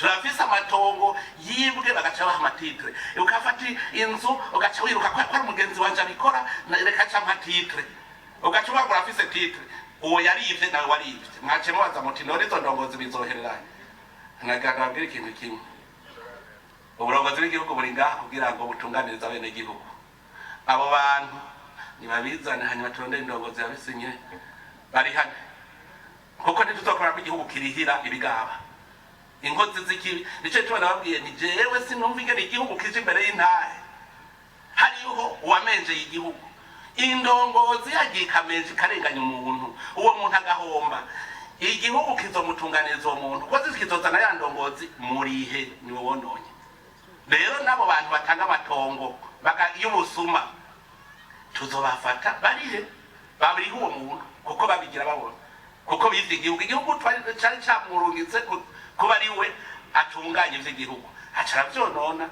turafise amatongo yibwe bagaca baha amatitre ukafata inzu ugaca wiruka ko ari umugenzi wanje abikora reka ca amatitre ugaca ubagura afise titre uwo yarivye nawe warivye mwace mubaza muti none izo ndongozi bizohereranye naganda babwira ikintu kimwe uburongozi bw'igihugu buri ngaha kugira ngo butunganirize abenegihugu abo bantu nibabizane hanyuma turondere indongozi yabisinye bari hano kuko ntituzokora ko igihugu kirihira ibigaba inkozi z'ikibi nico tubona babwiye ni jewe sinumva ingene igihugu kije imbere y'intahe hariho uwamenje igihugu indongozi yagiye kamenje karenganya umuntu uwo muntu agahomba igihugu kizomutunganiriza uwo muntu ko zikizozana ya ndongozi murihe niwe wononye rero nabo bantu batanga amatongo y'ubusuma tuzobafata barihe babiriho uwo muntu kuko babigira babona kuko bivye igihugu cari camurungitse kuba ari we atunganya ivy'igihugu acara vyonona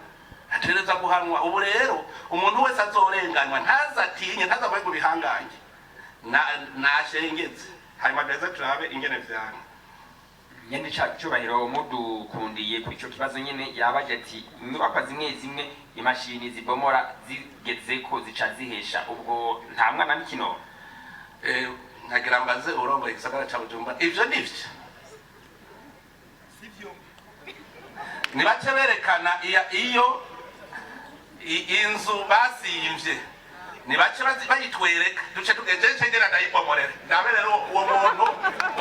atereza guhanwa ubu rero umuntu wese azorenganywa ntazatinye ntazavuye ngo bihanganye nashengeze hanyuma ndetse turabe ingene vyana nyene cyubahiro mudukundiye ku ico kibazo nyene yabaje ati inyubako zimwe zimwe imashini zibomora zigeze ko zica zihesha ubwo nta mwana n'ikino nkagira mbaze urongoye igisagara ca Bujumbura ivyo nivyo nibace berekana iyo inzu basiyimvye nibace bayitwereka duce tugejeje cengera ndayibomorera ndabe rero uwo muntu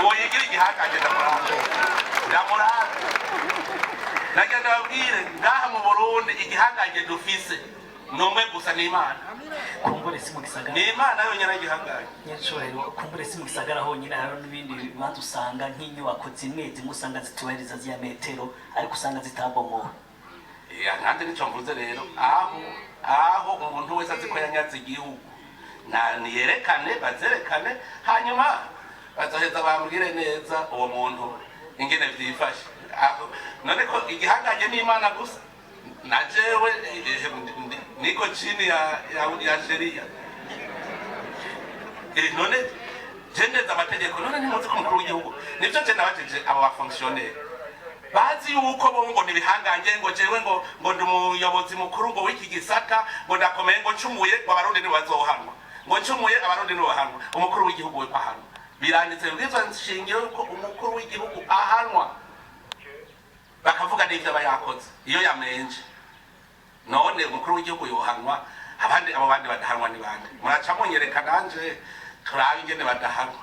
uwo yigira igihanganye ndamurara nagenda babwire ngaha mu Burundi igihanganye dufise numwe gusa n'Imana kumbure si mu gisagara n'Imana yonyene igihanganye nyacurero kumbure si mu gisagara honyine hari n'ibindi bibanza usanga nk'inyubako zimwe usanga zitubahiriza zya metero ariko usanga zitabomowe nande nico mvuze rero aho umuntu wese azi ko yanyaze igihugu niyerekane bazerekane hanyuma bazoheza bambwire neza uwo muntu ingene vyifashe none ko igihanganye n'Imana gusa na jewe niko chini ya sheria none jendeza amategeko none nimuzi ko umukuru w'igihugu nivyo je nabajeje abo bafonctionnaire bazi yuko bongo nibihanganje ngo jewe ngo ndi umuyobozi mukuru ngo w'iki gisata ngo ndakomeye ngo ncumuye ngo abarundi ni bazohanwa ngo ncumuye abarundi ni bahanwa umukuru w'igihugu we ahanwa biranditse bwiza nshingiro ko umukuru w'igihugu ahanwa bakavuga n'ivyo bayakoze iyo yamenje none umukuru w'igihugu yohanwa abo bandi badahanwa ni bande muraca munyereka nanje turabe ingene badahanwa